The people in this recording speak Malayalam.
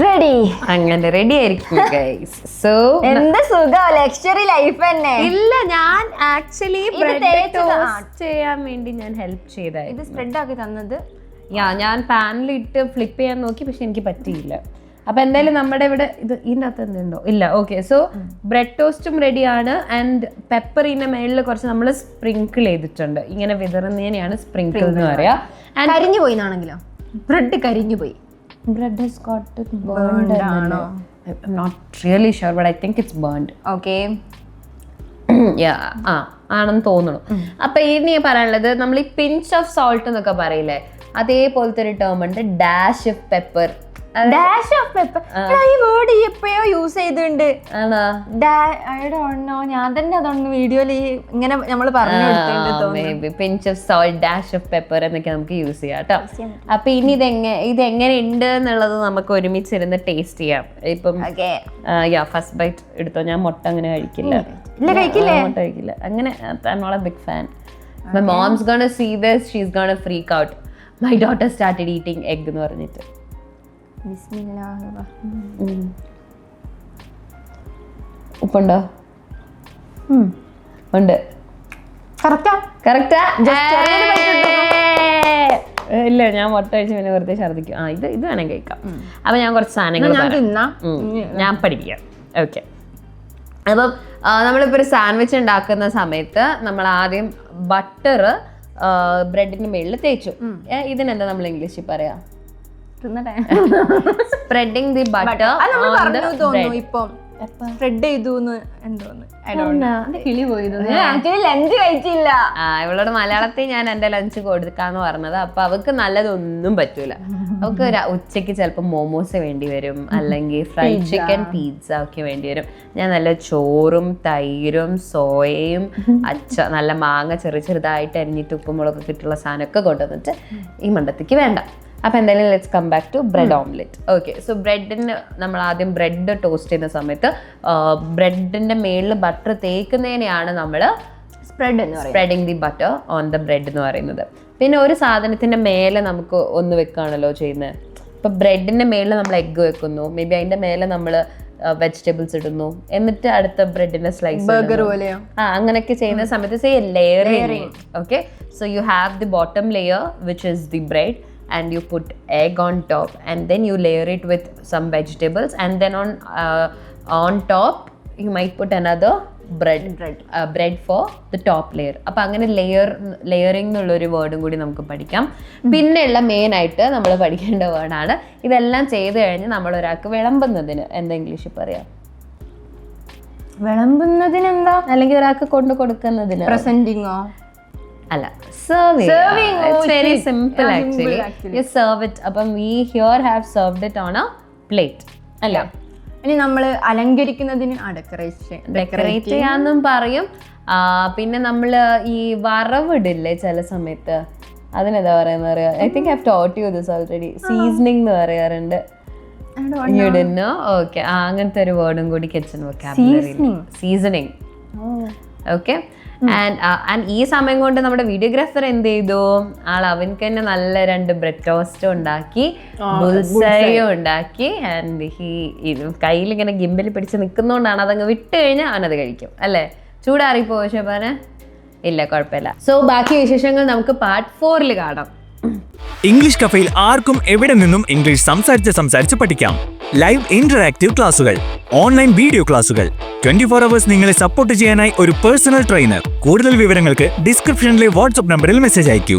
റെഡി. അങ്ങനെ റെഡി ആയിരിക്കും ഗൈസ്. സോ എന്ത് സുഖം, ലക്ഷറി ലൈഫ് തന്നെ. ഇല്ല, ഞാൻ ആക്ച്വലി ചെയ്യാൻ വേണ്ടി ഞാൻ ഹെൽപ്പ് ചെയ്തായിരുന്നു. ഇത് സ്പ്രെഡ് ആക്കി തന്നത് ഞാൻ പാനിലിട്ട് ഫ്ലിപ്പ് ചെയ്യാൻ നോക്കി, പക്ഷെ എനിക്ക് പറ്റിയില്ല. അപ്പൊ എന്തായാലും നമ്മുടെ ഇവിടെ ഇത് ഇതിൻ്റെ അകത്ത് എന്തുണ്ടോ ഇല്ല. ഓക്കെ, സോ ബ്രെഡ് ടോസ്റ്റും റെഡിയാണ്. ആൻഡ് പെപ്പറിന്റെ മേളിൽ കുറച്ച് നമ്മൾ സ്പ്രിങ്കിൾ ചെയ്തിട്ടുണ്ട്. ഇങ്ങനെ വിതറുന്നതിനെയാണ് സ്പ്രിങ്കിൾ എന്ന് പറയാ. കരിഞ്ഞു പോയി എന്നാണെങ്കിലോ, ബ്രെഡ് കരിഞ്ഞു പോയി. Bread has got it burned. I'm not really sure, but I think it's burned. Okay. ആണെന്ന് തോന്നുന്നു. അപ്പൊ ഇനി പറയാനുള്ളത്, നമ്മൾ ഈ പിഞ്ച് ഓഫ് സോൾട്ട് എന്നൊക്കെ പറയില്ലേ, അതേപോലത്തെ ഒരു ടേം ഉണ്ട്, dash of pepper. Dash of pepper, ഈ വേർഡ് എപ്പോഴോ യൂസ് ചെയ്തിട്ടുണ്ട്. ഞാൻ തന്നെ അതൊന്ന് വീഡിയോയില് ഇങ്ങനെ നമ്മൾ പറഞ്ഞു pinch of salt, dash of pepper എന്നൊക്കെ നമുക്ക് യൂസ് ചെയ്യാം കേട്ടോ. അപ്പൊ ഇനി ഇതെങ്ങനെ ഉണ്ട് എന്നുള്ളത് നമുക്ക് ഒരുമിച്ചിരുന്ന് ടേസ്റ്റ് ചെയ്യാം. ഇപ്പം ഫസ്റ്റ് ബൈറ്റ് എടുത്തോ. ഞാൻ മുട്ട അങ്ങനെ കഴിക്കില്ല. മുട്ട കഴിക്കില്ല അങ്ങനെ. I'm not a big fan. My mom's gonna see this, she's gonna freak out. My daughter started eating egg എന്ന് പറഞ്ഞിട്ട്. ഉപ്പുണ്ടോ? ഉണ്ട്. ഇല്ല, ഞാൻ മുട്ട കഴിച്ച് പിന്നെ വെറുതെ ഛർദ്ദിക്കും. ഇത് വേണമെങ്കിൽ കഴിക്കാം. അപ്പൊ ഞാൻ കുറച്ച് സാധനങ്ങൾ ഞാൻ പഠിപ്പിക്കാം. ഓക്കെ, അപ്പം നമ്മളിപ്പോൾ ഒരു സാൻഡ്വിച്ച് ഉണ്ടാക്കുന്ന സമയത്ത് നമ്മൾ ആദ്യം ബട്ടർ ബ്രെഡിന്റെ മേളിൽ തേച്ചു. ഇതിനെന്താ നമ്മൾ ഇംഗ്ലീഷിൽ പറയാ? Spreading the butter on the bread. Spread ചെയ്തു എന്തോന്ന് കിളി പോയത്. ലഞ്ച് കഴിച്ചില്ല. ഇവളോട് മലയാളത്തിൽ ഞാൻ എന്റെ ലഞ്ച് കൊടുക്കാന്ന് പറഞ്ഞത്. അപ്പൊ അവൾക്ക് നല്ലതൊന്നും പറ്റൂല. അവൾക്ക് ഉച്ചക്ക് ചിലപ്പോൾ മോമോസ് വേണ്ടി വരും, അല്ലെങ്കിൽ ഫ്രൈഡ് ചിക്കൻ പിസ്സ ഒക്കെ വേണ്ടി വരും. ഞാൻ നല്ല ചോറും തൈരും സോയയും നല്ല മാങ്ങ ചെറുതായിട്ട് അരിഞ്ഞിട്ട് ഉപ്പുമുളകൊക്കെ കിട്ടുള്ള സാധനമൊക്കെ കൊണ്ടുവന്നിട്ട് ഈ മണ്ടത്തേക്ക് വേണ്ട. അപ്പം എന്തായാലും let's come back to bread omelette. Okay, so ബ്രെഡിന് നമ്മൾ ആദ്യം ബ്രെഡ് ടോസ്റ്റ് ചെയ്യുന്ന സമയത്ത് ബ്രെഡിന്റെ മേളിൽ ബട്ടർ തേക്കുന്നതിനെയാണ് നമ്മൾ spreading the butter on the bread എന്ന് പറയുന്നത്. പിന്നെ ഒരു സാധനത്തിന്റെ മേലെ നമുക്ക് ഒന്ന് വെക്കുകയാണല്ലോ ചെയ്യുന്നത്. ഇപ്പൊ ബ്രെഡിന്റെ മേളിൽ നമ്മൾ എഗ്ഗ് വെക്കുന്നു, മേ ബി അതിന്റെ മേലെ നമ്മൾ വെജിറ്റബിൾസ് ഇടുന്നു, എന്നിട്ട് അടുത്ത ബ്രെഡിന്റെ സ്ലൈസ് അങ്ങനെയൊക്കെ ചെയ്യുന്ന സമയത്ത് layering. Okay, so you have the bottom layer which is the bread, and you put egg on top, and then you layer it with some vegetables, and then on top you might put another bread for the top layer. അപ്പൊ അങ്ങനെ ലെയറിംഗ് എന്നുള്ളൊരു വേർഡും കൂടി നമുക്ക് പഠിക്കാം. പിന്നെയുള്ള മെയിൻ ആയിട്ട് നമ്മൾ പഠിക്കേണ്ട വേർഡാണ്, ഇതെല്ലാം ചെയ്ത് കഴിഞ്ഞ് നമ്മൾ ഒരാൾക്ക് വിളമ്പുന്നതിന് എന്താ ഇംഗ്ലീഷിൽ പറയാം? വിളമ്പുന്നതിന് എന്താ? അല്ലെങ്കിൽ ഒരാൾക്ക് കൊണ്ടു കൊടുക്കുന്നതിന് പ്രസന്റിങ്ങോ? അല്ല, serving. It's very simple actually. You serve it. അപ്പം we here have served it on a plate. അല്ല, ഇനി നമ്മൾ അലങ്കരിക്കുന്നതിന് ഡെക്കറേറ്റ് ചെയ്യാന്നും പറയും. പിന്നെ നമ്മൾ ഈ വറവിടില്ലേ ചില സമയത്ത്, അതിനെന്താ പറയുന്ന പറയാ? I think I've taught you this already. Seasoning എന്ന് പറയാറുണ്ട്. You didn't know? Okay, അങ്ങനത്തെ ഒരു വേർഡും കൂടി kitchen vocabulary. Seasoning. Okay, and ഈ സമയം കൊണ്ട് നമ്മുടെ വീഡിയോഗ്രാഫർ എന്ത് ചെയ്തു? അവൻക്ക് തന്നെ നല്ല 2 ബ്രെഡ് ടോസ്റ്റും ഉണ്ടാക്കി, ബുൾസൈയും ഉണ്ടാക്കി. ആൻഡ് കയ്യിൽ ഇങ്ങനെ ഗിംബിൽ പിടിച്ച് നിൽക്കുന്നതുകൊണ്ടാണ് അതങ്ങ് വിട്ട് കഴിഞ്ഞാൽ അവനത് കഴിക്കും. അല്ലേ? ചൂടാറിപ്പോയോ ഷെബാന്? ഇല്ല, കുഴപ്പമില്ല. സോ ബാക്കി വിശേഷങ്ങൾ നമുക്ക് പാർട്ട് 4 കാണാം. ഇംഗ്ലീഷ് കഫേയിൽ ആർക്കും എവിടെ നിന്നും ഇംഗ്ലീഷ് സംസാരിച്ച് പഠിക്കാം. ലൈവ് ഇന്ററാക്റ്റീവ് ക്ലാസുകൾ, ഓൺലൈൻ വീഡിയോ ക്ലാസുകൾ, 24 hours നിങ്ങളെ സപ്പോർട്ട് ചെയ്യാനായി ഒരു പേഴ്സണൽ ട്രെയിനർ. കൂടുതൽ വിവരങ്ങൾക്ക് ഡിസ്ക്രിപ്ഷനിലെ വാട്സ്ആപ്പ് നമ്പറിൽ മെസ്സേജ് അയക്കൂ.